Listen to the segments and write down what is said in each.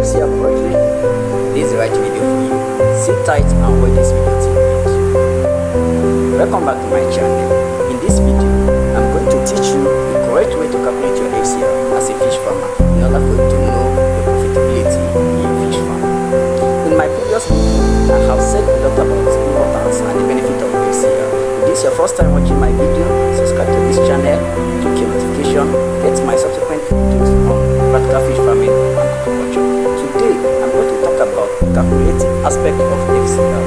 FCR correctly, this is the right video for you. Sit tight and watch this video till the end. Welcome back to my channel. In this video, I'm going to teach you the correct way to calculate your FCR as a fish farmer in order for you to know the profitability in your fish farm. In my previous video, I have said a lot about the importance and the benefit of FCR. If this is your first time watching my video, subscribe to this channel, click your notification, get my subsequent videos on practical fish farming and aquaculture. Today, I'm going to talk about the calculating aspect of FCR,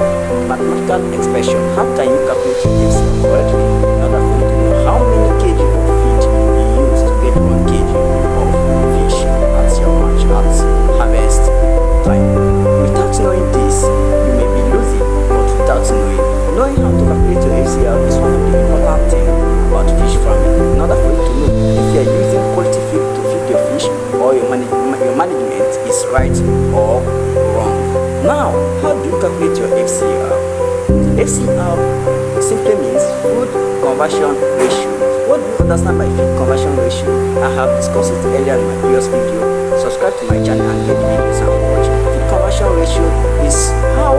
mathematical expression. How can you calculate your FCR correctly in order for you to know how many kg of feed you use to get 1 kg of fish at your match at harvest time. Without knowing this, you may be losing, but without knowing how to calculate your FCR is one of the important things about fish farming. In order for you to know if you are using quality feed to feed your fish or your management is right or wrong. Now, how do you calculate your FCR? FCR simply means food conversion ratio. What do you understand by feed conversion ratio? I have discussed it earlier in my previous video. Subscribe to my channel and get the videos and watch. Feed conversion ratio is how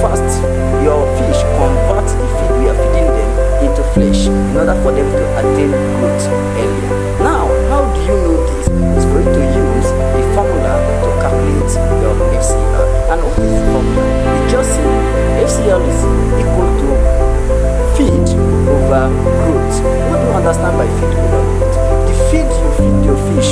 fast your fish convert the feed we are feeding them into flesh in order for them to attain growth earlier. Now, how do you know this? It's for you to use the formula to calculate your FCR. And what is the formula? It's just FCR is equal to feed over growth. What do you understand by feed over growth? The feed you feed your fish,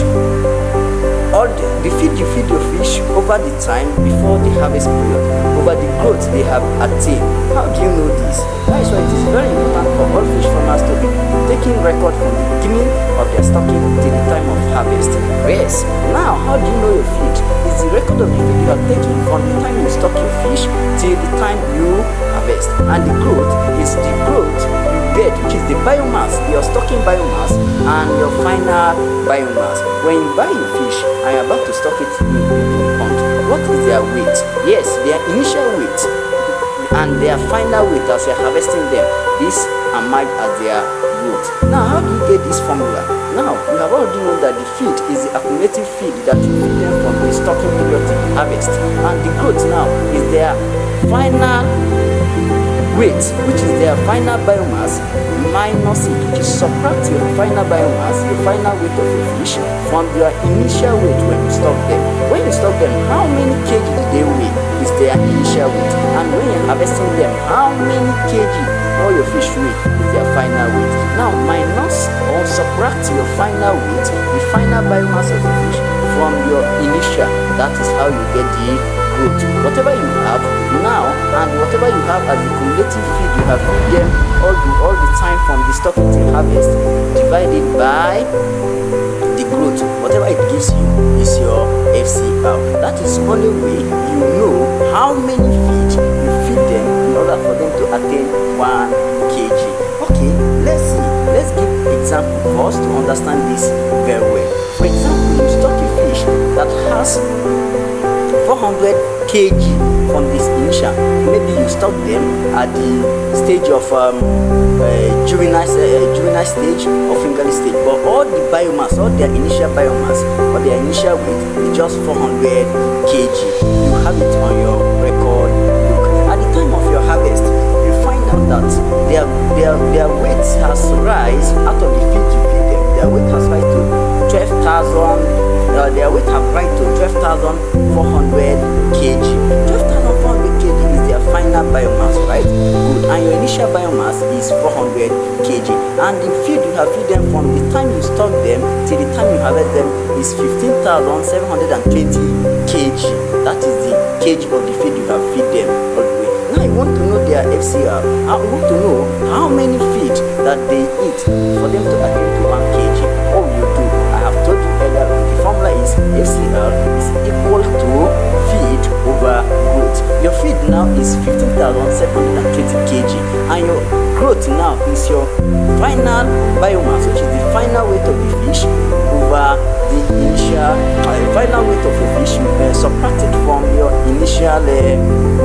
or the feed you feed your fish over the time before the harvest period, over the growth they have attained. How do you know this? That is why it is very important for all fish farmers to be taking record from the beginning of their stocking till the time of harvest. Yes. Now, how do you know your feed? It's the record of the feed you are taking from the time you stock your fish till the time you harvest. And the growth is the growth you get, which is the biomass, your stocking biomass and your final biomass. When you buy your fish and you're about to stock it in the pond, what is their weight? Yes, their initial weight and their final weight as you're harvesting them. This are marked as their growth. Now, how do you get this formula? Now, you have already known that the feed is the accumulative feed that you feed them from the stocking period to the harvest. And the growth now is their final weight, which is their final biomass, minus it, which is subtract your final biomass, your final weight of your fish, from your initial weight when you stock them. When you stock them, how many kg do they weigh? Is their initial weight. And when you're harvesting them, how many kg all your fish weigh? Is their final weight. Now, minus or subtract your final weight, the final biomass of the fish, from your initial. That is how you get the growth. Whatever you have now and whatever you have as the cumulative feed you have feed them all the time from the stocking to harvest, divided by the growth. Whatever it gives you is your FCR. That is the only way you know how many feed you feed them in order for them to attain 1 kg. Okay, let's see. Let's give example for us to understand this very well. For example, you stock a fish that has 400 kg from this initial. Maybe you stock them at the stage of juvenile stage or fingerling stage, but all the biomass, all their initial biomass, or their initial weight is just 400 kg. You have it on your record book. At the time of your harvest, you find out that their weight has rise out of the feed you feed them. Their weight has rise to 12,000. Their weight have rise to 12,400 kg. 12,400 kg is their final biomass, right? Good. And your initial biomass is 400 kg. And the feed you have feed them from the time you stock them till the time you harvest them is 15,720 kg. That is the kg of the feed you have feed them all the way. Now you want to know their FCR. I want to know how many feed that they eat for them to attain to 1 kg. All you do, I have told you earlier, the formula is FCR is equal to feed over growth. Your feed now is 15,720 kg and your growth now is your final biomass, which is the final weight of the fish over the initial final weight of your fish subtracted from your initial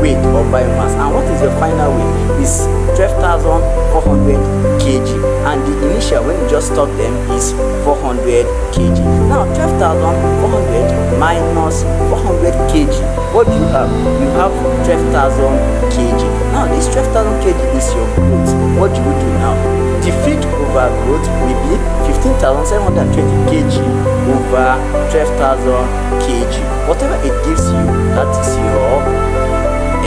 weight or biomass. And what is your final weight? Is 12,400 kg, and the initial when you just stock them is 400 kg. Now 12,400 minus becomes 400 kg. What do you have? You have 12,000 kg. Now this 12,000 kg is your growth. What do you do now? The feed over growth will be 15,720 kg over 12,000 kg. Whatever it gives you, that is your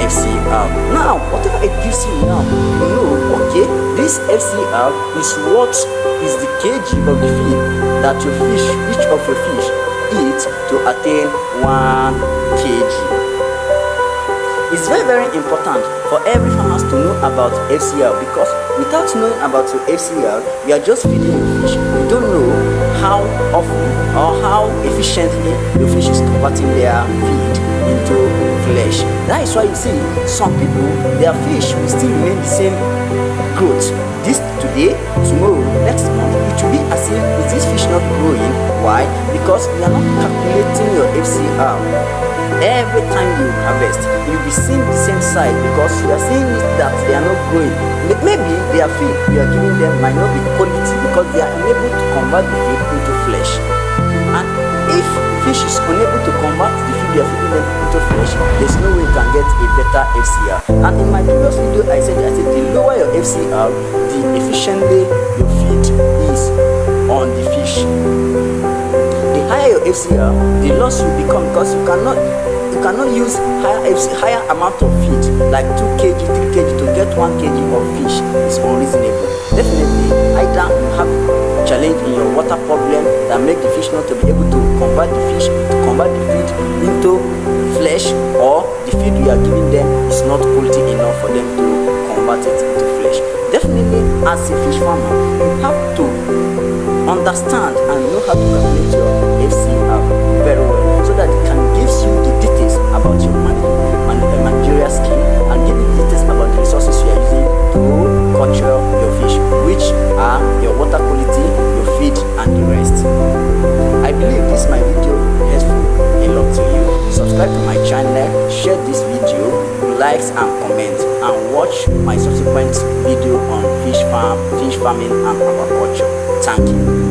FCR. Now, whatever it gives you now, you know, okay, this FCR is what is the kg of the feed that your fish, each of your fish, eat to attain 1 kg. It's very, very important for every farmers to know about FCR, because without knowing about your FCR, you are just feeding your fish. You don't know how often or how efficiently your fish is converting their feed into flesh. That is why you see some people, their fish will still remain the same growth. This today, tomorrow, next month, it will be as if is this fish not growing. Why? Because you are not calculating your FCR. Every time you harvest, you'll be seeing the same side, because you are seeing that they are not growing. Maybe their feed you are giving them might not be quality, because they are unable to convert the feed into flesh. And if fish is unable to convert the feed you are feeding them into flesh, there's no way you can get a better FCR. And in my previous video, I said the lower your FCR, the efficiently your feed is on the fish. The higher your FCR, the loss you become, because you cannot use higher amount of feed like 2 kg, 3 kg to get 1 kg of fish. Is unreasonable. Definitely, either you have challenge in your water problem that make the fish not to be able to convert the fish, to convert the feed into flesh, or the feed you are giving them is not quality enough for them to convert it into flesh. Definitely, as a fish farmer, you have to understand and know how to calculate your FCR very well, so that it can give you the details about your managerial skill, and give you the details about the resources you are using to culture your fish, which are your water quality, your feed, and the rest. I believe this my video helpful a lot to you. Subscribe to my channel, share this video, likes and comment, and watch my subsequent video on fish farming and aquaculture. Thank you.